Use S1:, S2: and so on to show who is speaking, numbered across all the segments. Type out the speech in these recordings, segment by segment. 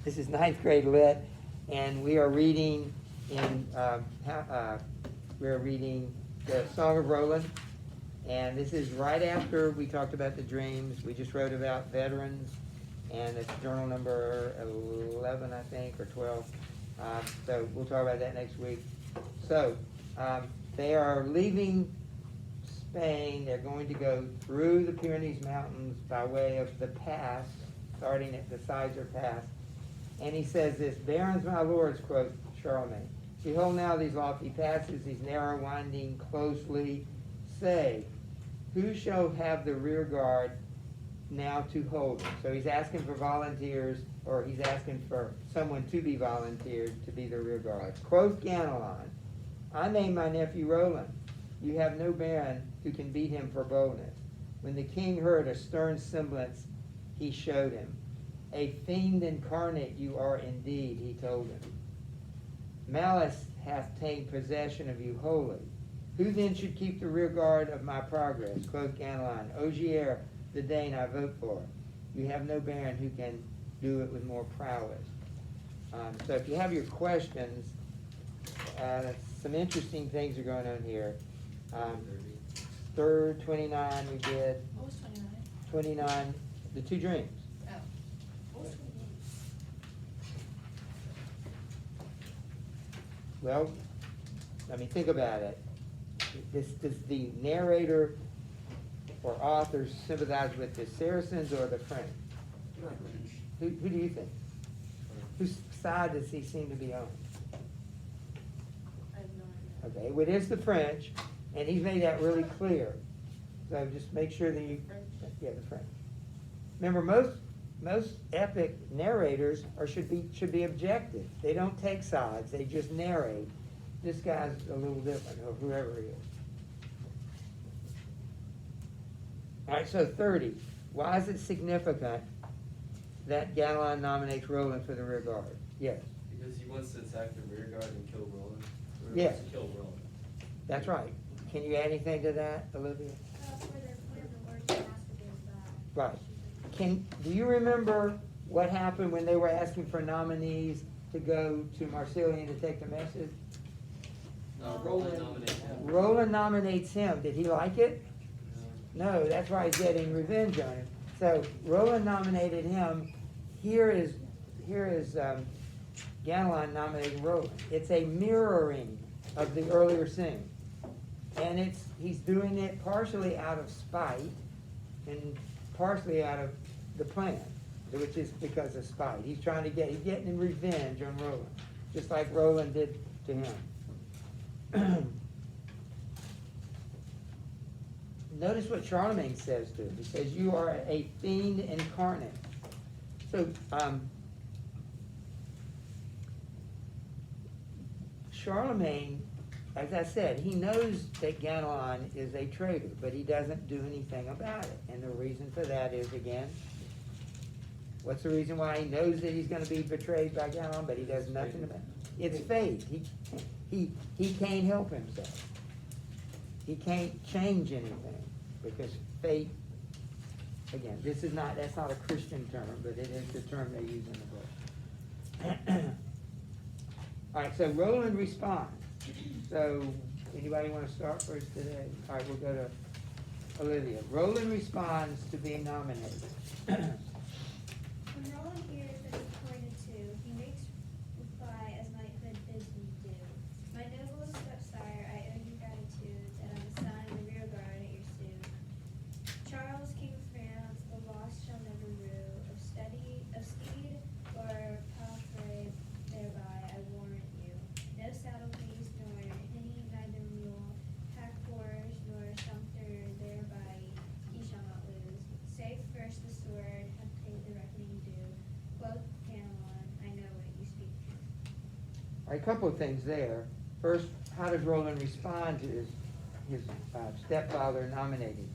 S1: This is ninth grade lit, and we are reading the Song of Roland, and this is right after we talked about the dreams. We just wrote about veterans, and it's journal number 11, I think, or 12. So we'll talk about that next week. So they are leaving Spain. They're going to go through the Pyrenees Mountains by way of the pass, starting at the Sizer Pass. And he says this, "Barons, my lords," quote Charlemagne, "behold now these lofty passes, these narrow winding closely. Say, who shall have the rear guard now to hold them?" So he's asking for volunteers, or he's asking for someone to be volunteered to be the rear guard. Quoth Ganelon, "I name my nephew Roland. You have no baron who can beat him for boldness." When the king heard a stern semblance, he showed him. "A fiend incarnate you are indeed," he told him. "Malice hath ta'en possession of you wholly. Who then should keep the rear guard of my progress?" Quoth Ganelon, "Ogier, the Dane I vote for. You have no baron who can do it with more prowess." So if you have your questions, some interesting things are going on here. Third, 29 we did.
S2: What was 29?
S1: 29, the two dreams.
S2: Oh. What was 28?
S1: Well, I mean, think about it. Does the narrator or author sympathize with the Saracens or the French? Who do you think? Whose side does he seem to be on?
S2: I have no idea.
S1: Okay, well, it is the French, and he's made that really clear. So just make sure that you, yeah, the French. Remember, most epic narrators should be objective. They don't take sides. They just narrate. This guy's a little different, or whoever he is. All right, so 30. Why is it significant that Ganelon nominates Roland for the rear guard? Yes.
S3: Because he wants to attack the rear guard and kill Roland. Or
S1: Yes.
S3: wants to kill Roland.
S1: That's right. Can you add anything to that, Olivia?
S4: For the word master is
S1: Right. Do you remember what happened when they were asking for nominees to go to Marsilian to take the message?
S3: Roland nominated him.
S1: Roland nominates him. Did he like it? No, that's why he's getting revenge on him. So Roland nominated him. Here is Ganelon nominating Roland. It's a mirroring of the earlier scene. And he's doing it partially out of spite and partially out of the plan, which is because of spite. He's getting revenge on Roland, just like Roland did to him. Notice what Charlemagne says to him. He says, "You are a fiend incarnate." So, Charlemagne, as I said, he knows that Ganelon is a traitor, but he doesn't do anything about it. And the reason for that is, again, what's the reason why he knows that he's going to be betrayed by Ganelon, but he does nothing about it? It's fate. He can't help himself. He can't change anything because fate. Again, that's not a Christian term, but it is the term they use in the book. All right, so Roland responds. So, anybody want to start first today? All right, we'll go to Olivia. Roland responds to being nominated.
S4: When Roland hears that he's appointed to, he makes reply as knighthood bids me do. My noble stepsire, I owe you gratitude that I'm a son of the rear guard at your suit. Charles, King of France, the lost shall never rue. Of steed or palfrey thereby I warrant you. No saddle piece nor any neither mule, pack horse nor sumpter thereby he shall not lose. Save first the sword, have paid the reckoning due. Quoth Ganelon, I know what you speak.
S1: All right, a couple of things there. First, how does Roland respond to his stepfather nominating him?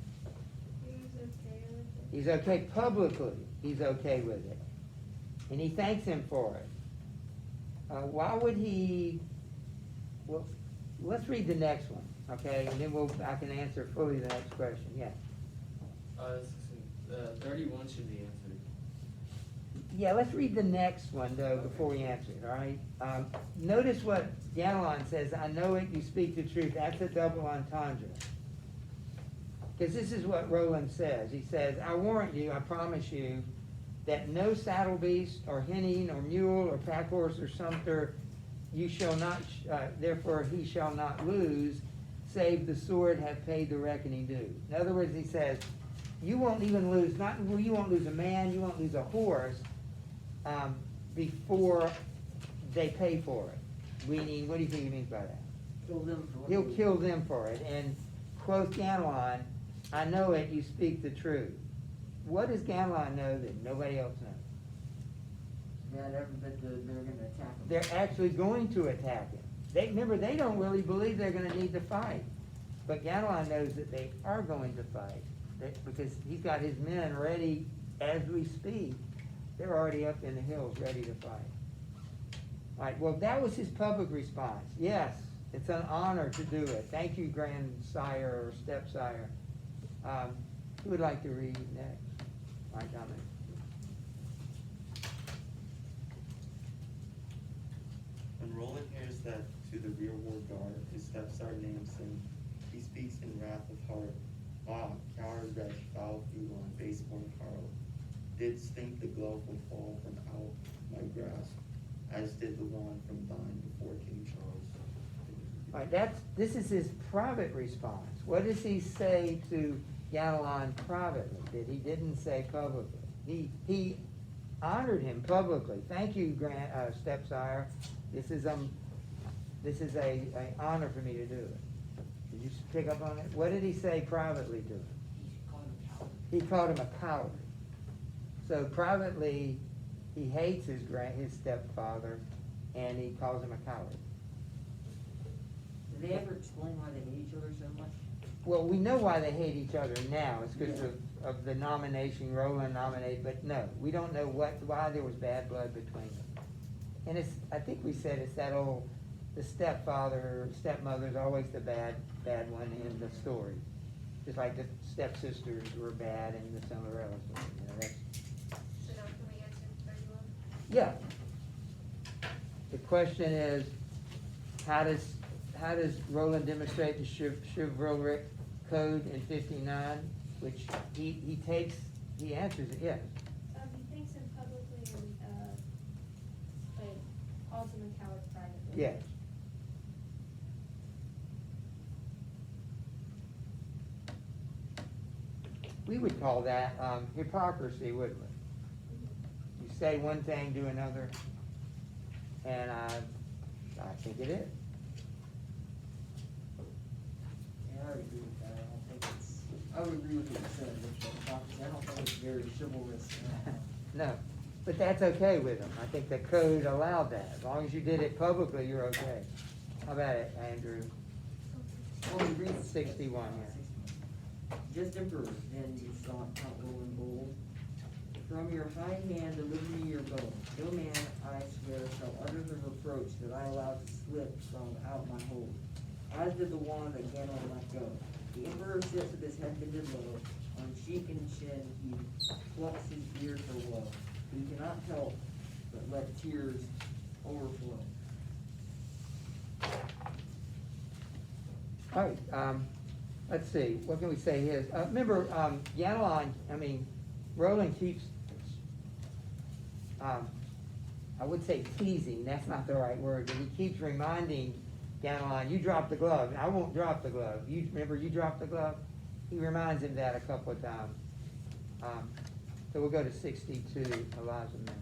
S1: He's okay publicly. He's okay with it. And he thanks him for it. Why would he? Well, let's read the next one, okay? And then I can answer fully the next question. Yeah.
S3: 31 should be answered.
S1: Yeah, let's read the next one though before we answer it, all right? Notice what Ganelon says, I know it, you speak the truth. That's a double entendre. Because this is what Roland says. He says, I warrant you, I promise you, that no saddle beast or hinny or mule or pack horse or sumpter you shall not, therefore he shall not lose, save the sword have paid the reckoning due. In other words, he says, you won't even lose, you won't lose a man, you won't lose a horse, before they pay for it. Meaning, what do you think he means by that?
S5: Kill them for what
S1: He'll
S5: they-
S1: kill them for it. And quoth Ganelon, I know it, you speak the truth. What does Ganelon know that nobody else knows?
S5: That they're gonna attack them.
S1: They're actually going to attack him. Remember, they don't really believe they're gonna need to fight. But Ganelon knows that they are going to fight. Because he's got his men ready as we speak. They're already up in the hills ready to fight. All right, well, that was his public response. Yes, it's an honor to do it. Thank you, grandsire or stepsire. Who would like to read next? My comment.
S6: When Roland hears that to the rearward guard, his stepsire names him, he speaks in wrath of heart. Ah, coward wretch, foul felon, base-born Carl, didst think the glove would fall from out my grasp, as did the wand from thine before King Charles.
S1: All right, this is his private response. What does he say to Ganelon privately that he didn't say publicly? He honored him publicly. Thank you, stepsire. This is a honor for me to do it. Did you pick up on it? What did he say privately to him? He called him a coward. So privately, he hates his stepfather, and he calls him a coward.
S5: Did they ever explain why they hate each other so much?
S1: Well, we know why they hate each other now. It's because of the nomination, Roland nominated, but no, we don't know why there was bad blood between them. And I think we said it's that old, the stepmother's always the bad one in the story. Just like the stepsisters were bad in the Cinderella story. You know, that's,
S2: So now can we answer 31?
S1: yeah. The question is, how does Roland demonstrate the chivalric code in 59, which he answers it, yes.
S4: He thanks him publicly and,
S2: But calls him a coward privately.
S1: Yes. We would call that hypocrisy, wouldn't we? You say one thing, do another, and I think it is.
S5: Yeah, I would agree with that. I would agree with what you said, I don't think it's very chivalrous.
S1: No, but that's okay with them. I think the code allowed that. As long as you did it publicly, you're okay. How about it, Andrew?
S5: Well, we read
S1: 61, yeah.
S5: Just emperor, then you saw Count Roland bold. From your high hand deliver me your bow. No man, I swear, shall utter the reproach that I allowed to slip from out my hold. As did the wand that Ganon let go. The emperor sits with his head bended low. On cheek and chin he plucks his beard for woe. He cannot help but let tears overflow.
S1: All right, let's see, what can we say here? Remember, Roland keeps, I would say teasing, that's not the right word, but he keeps reminding Ganelon, you dropped the glove, I won't drop the glove. Remember, you dropped the glove? He reminds him that a couple of times. So we'll go to 62, Eliza Mann.